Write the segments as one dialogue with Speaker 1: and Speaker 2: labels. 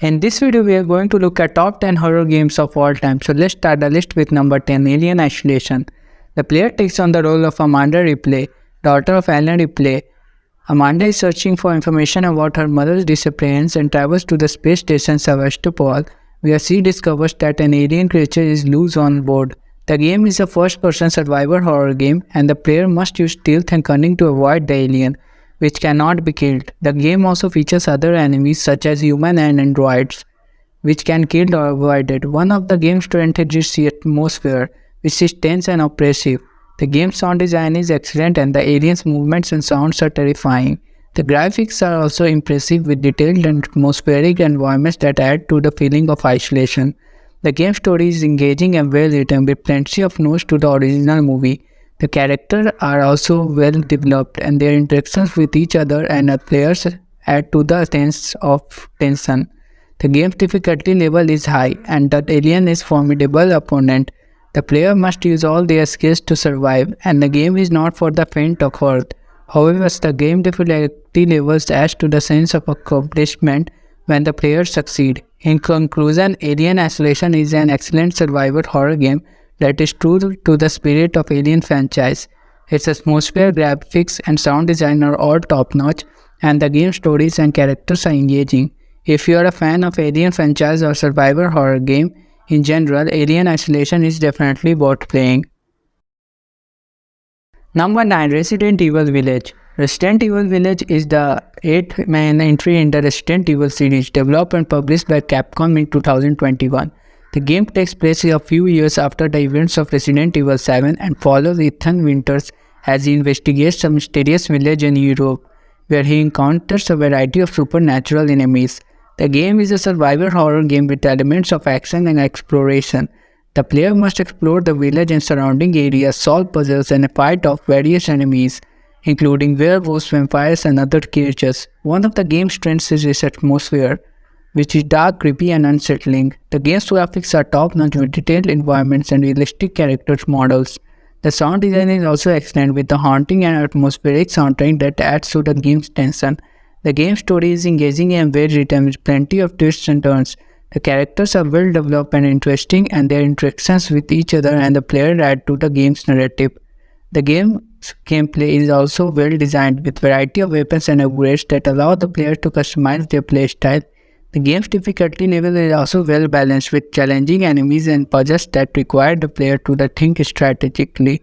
Speaker 1: In this video, we are going to look at top 10 horror games of all time. So let's start the list with number 10, Alien Isolation. The player takes on the role of Amanda Ripley, daughter of Alan Ripley. Amanda is searching for information about her mother's disappearance and travels to the space station Sevastopol, where she discovers that an alien creature is loose on board. The game is a first-person survivor horror game, and the player must use stealth and cunning to avoid the alien, which cannot be killed. The game also features other enemies such as human and androids, which can kill or avoided. One of the game's strengths is the atmosphere, which is tense and oppressive. The game's sound design is excellent and the aliens' movements and sounds are terrifying. The graphics are also impressive with detailed and atmospheric environments that add to the feeling of isolation. The game's story is engaging and well written with plenty of nods to the original movie. The characters are also well developed and their interactions with each other and the players add to the sense of tension. The game's difficulty level is high and the alien is a formidable opponent. The player must use all their skills to survive, and the game is not for the faint of heart. However, the game difficulty levels adds to the sense of accomplishment when the players succeed. In conclusion, Alien Isolation is an excellent survival horror game that is true to the spirit of Alien franchise. Its atmosphere, graphics, and sound design are all top-notch, and the game stories and characters are engaging. If you are a fan of Alien franchise or survival horror game, in general, Alien Isolation is definitely worth playing. Number 9, Resident Evil Village. Resident Evil Village is the 8th main entry in the Resident Evil series, developed and published by Capcom in 2021. The game takes place a few years after the events of Resident Evil 7 and follows Ethan Winters as he investigates a mysterious village in Europe, where he encounters a variety of supernatural enemies. The game is a survival horror game with elements of action and exploration. The player must explore the village and surrounding areas, solve puzzles, and fight off various enemies, including werewolves, vampires, and other creatures. One of the game's strengths is its atmosphere, which is dark, creepy, and unsettling. The game's graphics are top-notch with detailed environments and realistic character models. The sound design is also excellent with the haunting and atmospheric soundtrack that adds to the game's tension. The game's story is engaging and well written with plenty of twists and turns. The characters are well developed and interesting, and their interactions with each other and the player add to the game's narrative. The game's gameplay is also well designed with variety of weapons and upgrades that allow the player to customize their playstyle. The game's difficulty level is also well balanced with challenging enemies and puzzles that require the player to think strategically.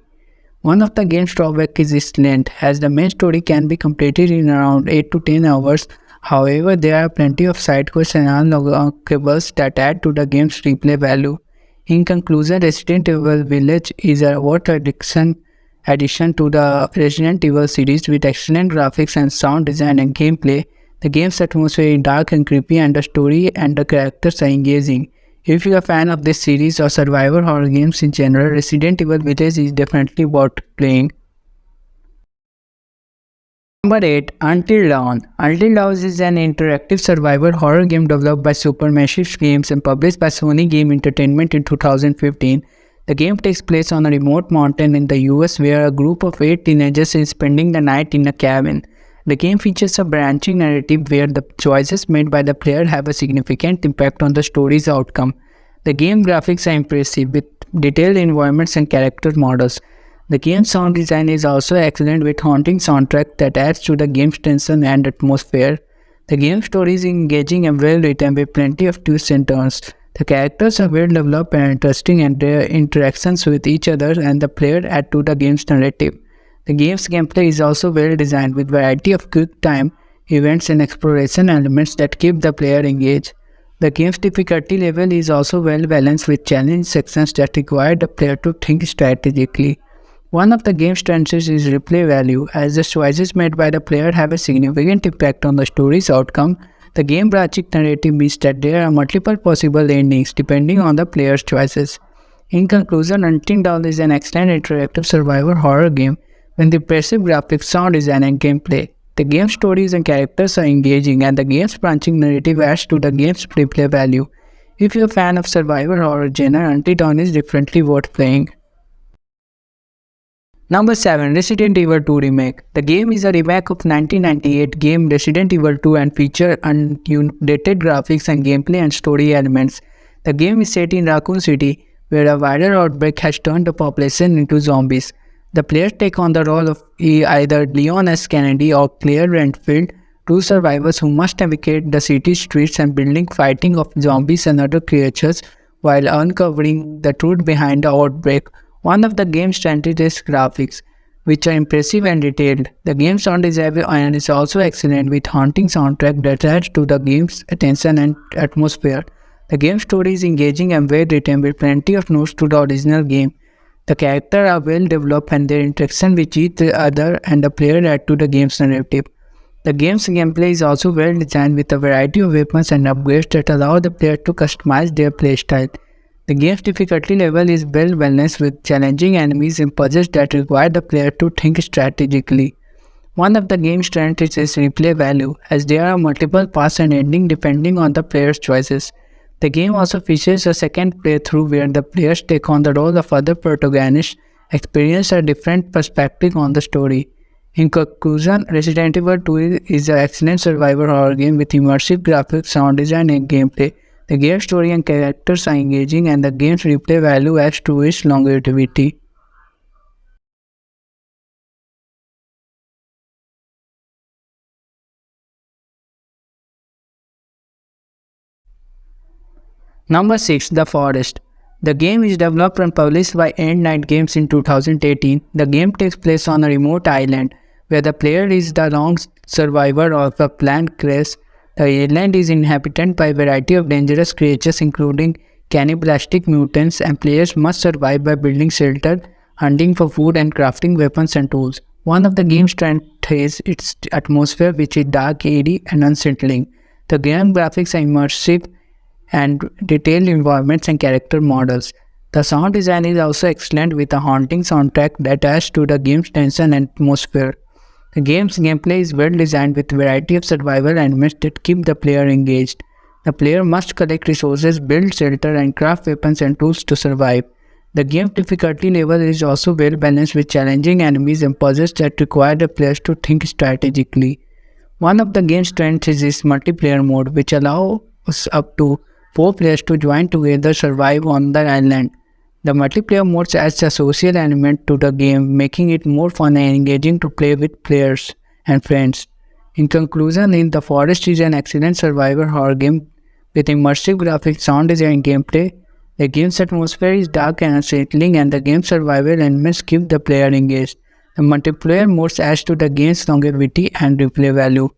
Speaker 1: One of the game's drawbacks is its length, as the main story can be completed in around 8 to 10 hours. However, there are plenty of side quests and unlockables that add to the game's replay value. In conclusion, Resident Evil Village is a worth addition to the Resident Evil series with excellent graphics and sound design and gameplay. The game's atmosphere is dark and creepy, and the story and the characters are engaging. If you are a fan of this series or survival horror games in general, Resident Evil Village is definitely worth playing. Number 8, Until Dawn. Until Dawn is an interactive survival horror game developed by Supermassive Games and published by Sony Game Entertainment in 2015. The game takes place on a remote mountain in the US where a group of 8 teenagers is spending the night in a cabin. The game features a branching narrative where the choices made by the player have a significant impact on the story's outcome. The game graphics are impressive with detailed environments and character models. The game's sound design is also excellent with haunting soundtrack that adds to the game's tension and atmosphere. The game's story is engaging and well written with plenty of twists and turns. The characters are well developed and interesting, and their interactions with each other and the player add to the game's narrative. The game's gameplay is also well designed with variety of quick time events and exploration elements that keep the player engaged. The game's difficulty level is also well balanced with challenge sections that require the player to think strategically. One of the game's strengths is replay value, as the choices made by the player have a significant impact on the story's outcome. The game branching narrative means that there are multiple possible endings depending on the player's choices. In conclusion, Until Dawn is an excellent interactive survival horror game with impressive graphics, sound design, and gameplay. The game's stories and characters are engaging, and the game's branching narrative adds to the game's replay value. If you're a fan of survival horror genre, Until Dawn is definitely worth playing. Number 7. Resident Evil 2 Remake. The game is a remake of 1998 game Resident Evil 2 and features updated graphics and gameplay and story elements. The game is set in Raccoon City, where a viral outbreak has turned the population into zombies. The players take on the role of either Leon S. Kennedy or Claire Redfield, two survivors who must navigate the city streets and building fighting of zombies and other creatures while uncovering the truth behind the outbreak. One of the game's strengths is graphics, which are impressive and detailed. The game's sound design is also excellent, with haunting soundtrack that adds to the game's attention and atmosphere. The game's story is engaging and well written, with plenty of notes to the original game. The characters are well developed and their interaction with each other and the player add to the game's narrative. The game's gameplay is also well designed, with a variety of weapons and upgrades that allow the player to customize their playstyle. The game's difficulty level is well balanced, with challenging enemies and puzzles that require the player to think strategically. One of the game's strengths is its replay value, as there are multiple paths and endings depending on the player's choices. The game also features a second playthrough where the players take on the role of other protagonists, experience a different perspective on the story. In conclusion, Resident Evil 2 is an excellent survival horror game with immersive graphics, sound design, and gameplay. The game's story and characters are engaging, and the game's replay value adds to its longevity. Number 6. The Forest. The game is developed and published by End Night Games in 2018. The game takes place on a remote island where the player is the lone survivor of a planned crash. The island is inhabited by a variety of dangerous creatures including cannibalistic mutants, and players must survive by building shelter, hunting for food, and crafting weapons and tools. One of the game's strengths is its atmosphere, which is dark, eerie, and unsettling. The game graphics are immersive and detailed environments and character models. The sound design is also excellent, with a haunting soundtrack that adds to the game's tension and atmosphere. The game's gameplay is well designed, with a variety of survival elements that keep the player engaged. The player must collect resources, build shelter, and craft weapons and tools to survive. The game's difficulty level is also well balanced, with challenging enemies and puzzles that require the players to think strategically. One of the game's strengths is its multiplayer mode, which allows up to 4 players to join together survive on the island. The multiplayer mode adds a social element to the game, making it more fun and engaging to play with players and friends. In conclusion, The Forest is an excellent survival horror game with immersive graphics, sound design, and gameplay. The game's atmosphere is dark and unsettling, and the game's survival elements keep the player engaged. The multiplayer mode adds to the game's longevity and replay value.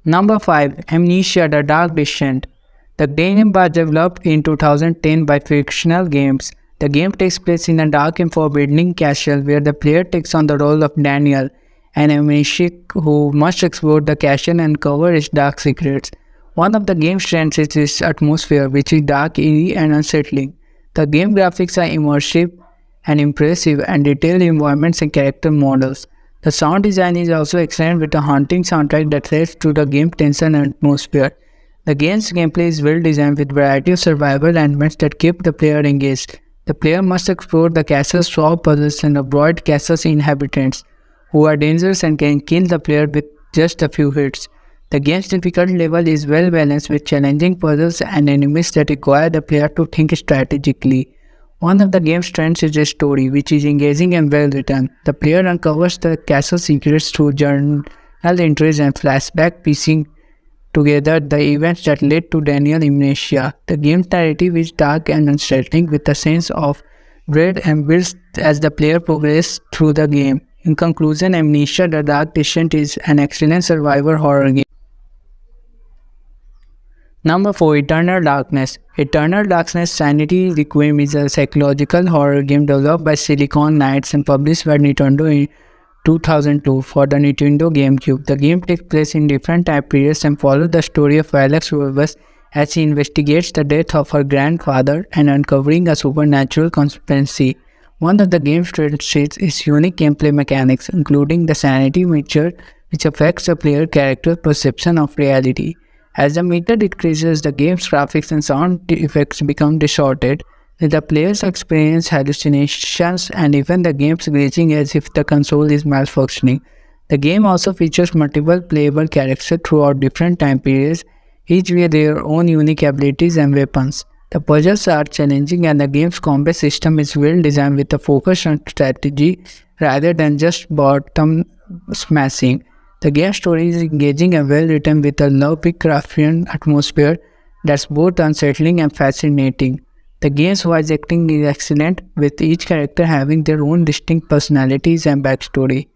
Speaker 1: Number 5. Amnesia: The Dark Descent. The game was developed in 2010 by Frictional Games. The game takes place in a dark and forbidding castle where the player takes on the role of Daniel, an amnesiac who must explore the castle and uncover its dark secrets. One of the game's strengths is its atmosphere, which is dark, eerie, and unsettling. The game graphics are immersive and impressive, and detailed environments and character models. The sound design is also excellent, with a haunting soundtrack that adds to the game's tension and atmosphere. The game's gameplay is well designed, with a variety of survival elements that keep the player engaged. The player must explore the castle, solve puzzles, and avoid castle's inhabitants, who are dangerous and can kill the player with just a few hits. The game's difficulty level is well balanced, with challenging puzzles and enemies that require the player to think strategically. One of the game's strengths is its story, which is engaging and well written. The player uncovers the castle secrets through journal entries and flashback, piecing together the events that led to Daniel's amnesia. The game's narrative is dark and unsettling, with a sense of dread and builds as the player progresses through the game. In conclusion, Amnesia: The Dark Descent is an excellent survivor horror game. Number 4. Eternal Darkness. Eternal Darkness: Sanity Requiem is a psychological horror game developed by Silicon Knights and published by Nintendo in 2002 for the Nintendo GameCube. The game takes place in different time periods and follows the story of Alex Rivers as she investigates the death of her grandfather and uncovering a supernatural conspiracy. One of the game's strengths is its unique gameplay mechanics, including the sanity meter, which affects the player character's perception of reality. As the meter decreases, the game's graphics and sound effects become distorted. The players experience hallucinations and even the game's glitching as if the console is malfunctioning. The game also features multiple playable characters throughout different time periods, each with their own unique abilities and weapons. The puzzles are challenging and the game's combat system is well designed with a focus on strategy rather than just bottom smashing. The game story is engaging and well written with a Lovecraftian atmosphere that's both unsettling and fascinating. The game's voice acting is excellent, with each character having their own distinct personalities and backstory.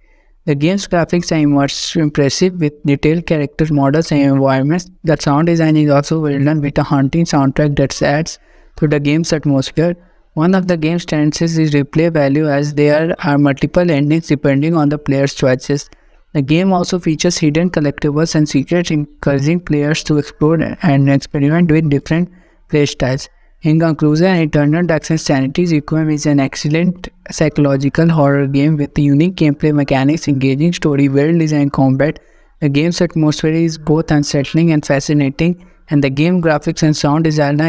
Speaker 1: The game's graphics are impressive with detailed character models and environments. The sound design is also well done with a haunting soundtrack that adds to the game's atmosphere. One of the game's strengths is replay value as there are multiple endings depending on the player's choices. The game also features hidden collectibles and secrets encouraging players to explore and experiment with different playstyles. In conclusion, Eternal Darkness Sanity's Requiem is an excellent psychological horror game with unique gameplay mechanics, engaging story, well-designed combat. The game's atmosphere is both unsettling and fascinating, and the game graphics and sound design are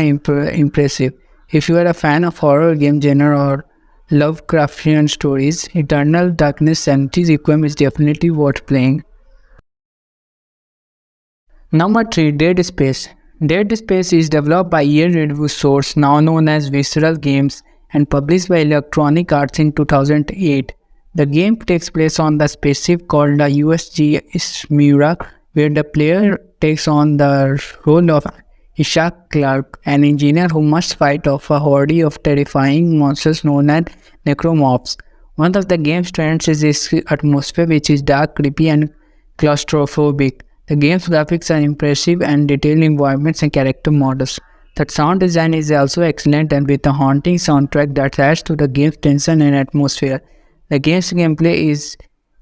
Speaker 1: impressive. If you are a fan of horror game genre or Lovecraftian stories, Eternal Darkness Sanity's Requiem is definitely worth playing. Number 3. Dead Space. Dead Space is developed by EA Review Source, now known as Visceral Games, and published by Electronic Arts in 2008. The game takes place on the spaceship called the USG Ishimura, where the player takes on the role of Ishak Clarke, an engineer who must fight off a horde of terrifying monsters known as necromorphs. One of the game's strengths is its atmosphere, which is dark, creepy, and claustrophobic. The game's graphics are impressive and detailed environments and character models. The sound design is also excellent and with a haunting soundtrack that adds to the game's tension and atmosphere. The game's gameplay is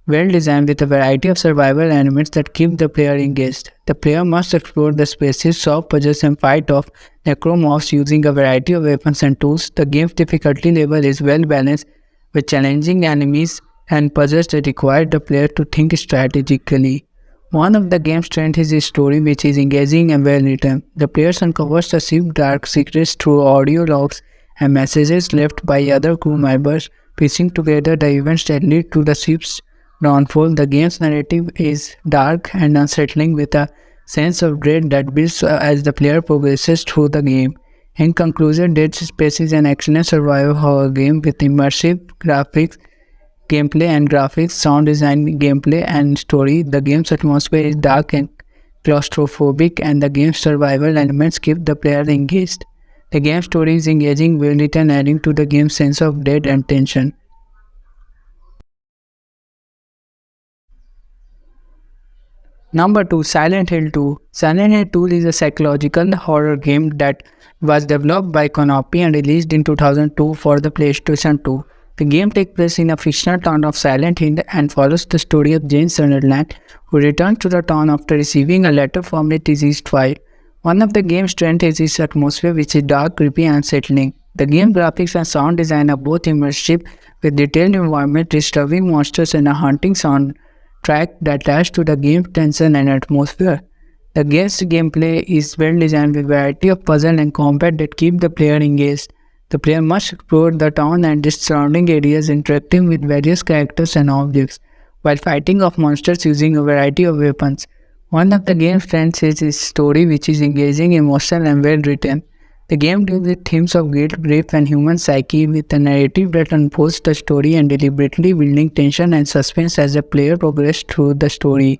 Speaker 1: well designed with a variety of survival elements that keep the player engaged. The player must explore the spaces, solve puzzles, and fight off necromorphs using a variety of weapons and tools. The game's difficulty level is well balanced with challenging enemies and puzzles that require the player to think strategically. One of the game's strengths is its story, which is engaging and well written. The players uncovers the ship's dark secrets through audio logs and messages left by other crew members, piecing together the events that lead to the ship's downfall. The game's narrative is dark and unsettling with a sense of dread that builds as the player progresses through the game. In conclusion, Dead Space is an excellent survival horror game with immersive gameplay, sound design, gameplay, and story. The game's atmosphere is dark and claustrophobic, and the game's survival elements keep the player engaged. The game's story is engaging, well written, adding to the game's sense of dread and tension. Number 2. Silent Hill 2. Silent Hill 2 is a psychological horror game that was developed by Konami and released in 2002 for the PlayStation 2. The game takes place in a fictional town of Silent Hill and follows the story of Jane Sunderland, who returns to the town after receiving a letter from a deceased wife. One of the game's strengths is its atmosphere, which is dark, creepy, and unsettling. The game graphics and sound design are both immersive, with detailed environment, disturbing monsters, and a haunting soundtrack that adds to the game's tension and atmosphere. The game's gameplay is well designed with a variety of puzzles and combat that keep the player engaged. The player must explore the town and its surrounding areas, interacting with various characters and objects, while fighting off monsters using a variety of weapons. One of the game's strengths is its story, which is engaging, emotional, and well written. The game deals with themes of guilt, grief, and human psyche, with a narrative that unfolds the story and deliberately building tension and suspense as the player progresses through the story.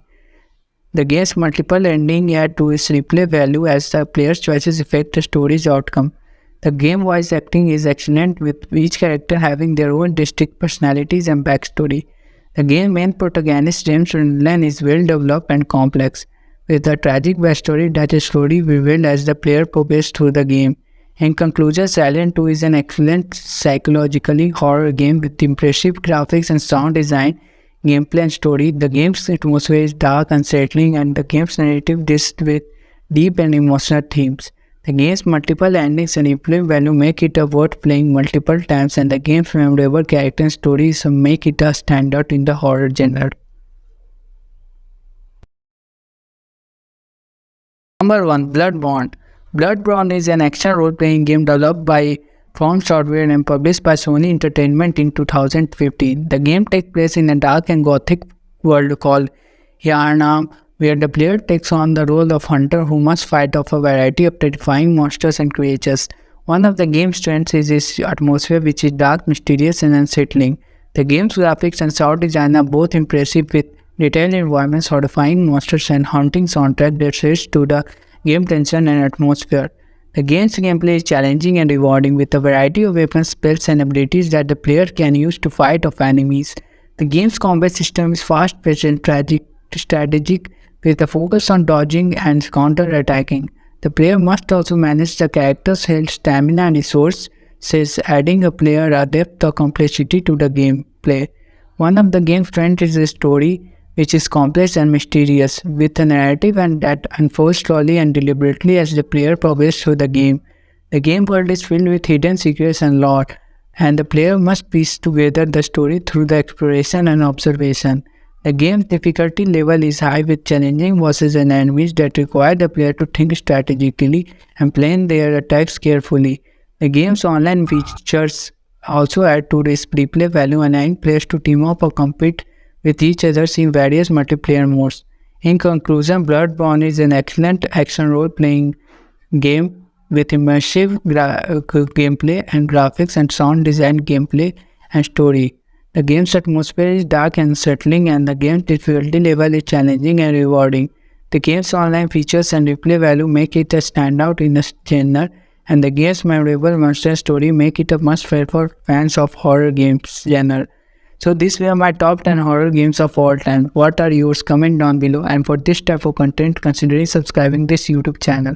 Speaker 1: The game's multiple endings add to its replay value as the player's choices affect the story's outcome. The game voice acting is excellent, with each character having their own distinct personalities and backstory. The game's main protagonist, James Sunderland, is well developed and complex, with a tragic backstory that is slowly revealed as the player progresses through the game. In conclusion, Silent 2 is an excellent psychologically horror game with impressive graphics and sound design, gameplay, and story. The game's atmosphere is dark, unsettling, and the game's narrative deals with deep and emotional themes. The game's multiple endings and replay value make it worth playing multiple times, and the game's memorable character and stories make it a standout in the horror genre. Number 1. Bloodborne. Bloodborne is an action role-playing game developed by From Software and published by Sony Entertainment in 2015. The game takes place in a dark and gothic world called Yarnam, where the player takes on the role of hunter who must fight off a variety of terrifying monsters and creatures. One of the game's strengths is its atmosphere, which is dark, mysterious, and unsettling. The game's graphics and sound design are both impressive, with detailed environments, horrifying monsters, and haunting soundtrack that adds to the game tension and atmosphere. The game's gameplay is challenging and rewarding, with a variety of weapons, spells, and abilities that the player can use to fight off enemies. The game's combat system is fast-paced and strategic, with a focus on dodging and counter-attacking. The player must also manage the character's health, stamina, and resources, adding a player a depth of complexity to the gameplay. One of the game's strengths is the story, which is complex and mysterious, with a narrative and that unfolds slowly and deliberately as the player progresses through the game. The game world is filled with hidden secrets and lore, and the player must piece together the story through the exploration and observation. The game's difficulty level is high, with challenging bosses and enemies that require the player to think strategically and plan their attacks carefully. The game's online features also add to its replay value, allowing players to team up or compete with each other in various multiplayer modes. In conclusion, Bloodborne is an excellent action role-playing game with immersive gameplay and graphics and sound design, gameplay and story. The game's atmosphere is dark and unsettling, and the game's difficulty level is challenging and rewarding. The game's online features and replay value make it a standout in the genre, and the game's memorable monster story make it a must-play for fans of horror games genre. So these were my top 10 horror games of all time. What are yours? Comment down below, and for this type of content, consider subscribing this YouTube channel.